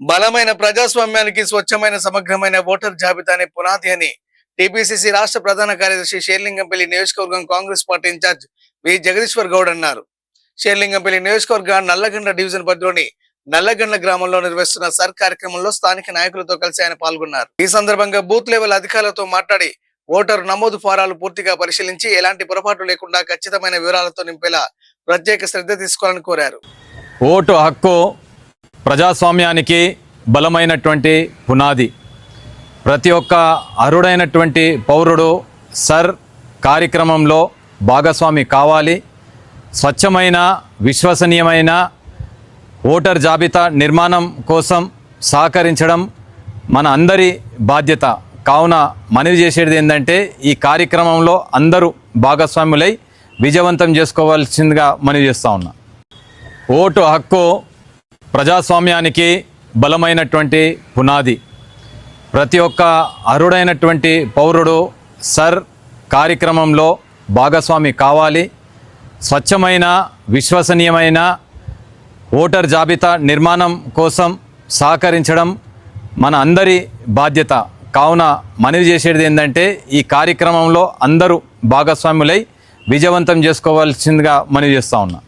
బలమైన ప్రజాస్వామ్యానికి స్వచ్ఛమైన సమగ్రమైన ఓటర్ జాబితానే పునాది అని టీపీసీసీ రాష్ట్ర ప్రధాన కార్యదర్శి షేర్లింగంపల్లి నియోజకవర్గం కాంగ్రెస్ పార్టీ ఇన్ఛార్జ్ వి జగదీశ్వర్ గౌడ్ అన్నారు. షేర్లింగంపల్లి నియోజకవర్గ నల్లగండ్ల డివిజన్ పరిధిలోని నల్లగండ్ల గ్రామంలో నిర్వహిస్తున్న సర్ కార్యక్రమంలో స్థానిక నాయకులతో కలిసి ఆయన పాల్గొన్నారు. ఈ సందర్భంగా బూత్ లెవెల్ అధికారులతో మాట్లాడి ఓటరు నమోదు ఫారాలు పూర్తిగా పరిశీలించి ఎలాంటి పొరపాటు లేకుండా ఖచ్చితమైన వివరాలతో నింపేలా ప్రత్యేక శ్రద్ధ తీసుకోవాలని కోరారు. ఓటు హక్కు ప్రజాస్వామ్యానికి బలమైనటువంటి పునాది. ప్రతి ఒక్క అర్హుడైనటువంటి పౌరుడు సర్ కార్యక్రమంలో భాగస్వామి కావాలి. స్వచ్ఛమైన విశ్వసనీయమైన ఓటర్ జాబితా నిర్మాణం కోసం సహకరించడం మన అందరి బాధ్యత. కావున మనవి చేసేది ఏంటంటే ఈ కార్యక్రమంలో అందరూ భాగస్వాములై విజయవంతం చేసుకోవాల్సిందిగా మనవి చేస్తూ ఉన్నా. ఓటు హక్కు ప్రజాస్వామ్యానికి బలమైనటువంటి పునాది. ప్రతి ఒక్క అర్హుడైనటువంటి పౌరుడు సర్ కార్యక్రమంలో భాగస్వామి కావాలి. స్వచ్ఛమైన విశ్వసనీయమైన ఓటర్ జాబితా నిర్మాణం కోసం సహకరించడం మన అందరి బాధ్యత. కావున మనవి చేసేది ఏంటంటే ఈ కార్యక్రమంలో అందరూ భాగస్వాములై విజయవంతం చేసుకోవాల్సిందిగా మనవి చేస్తూ ఉన్నా.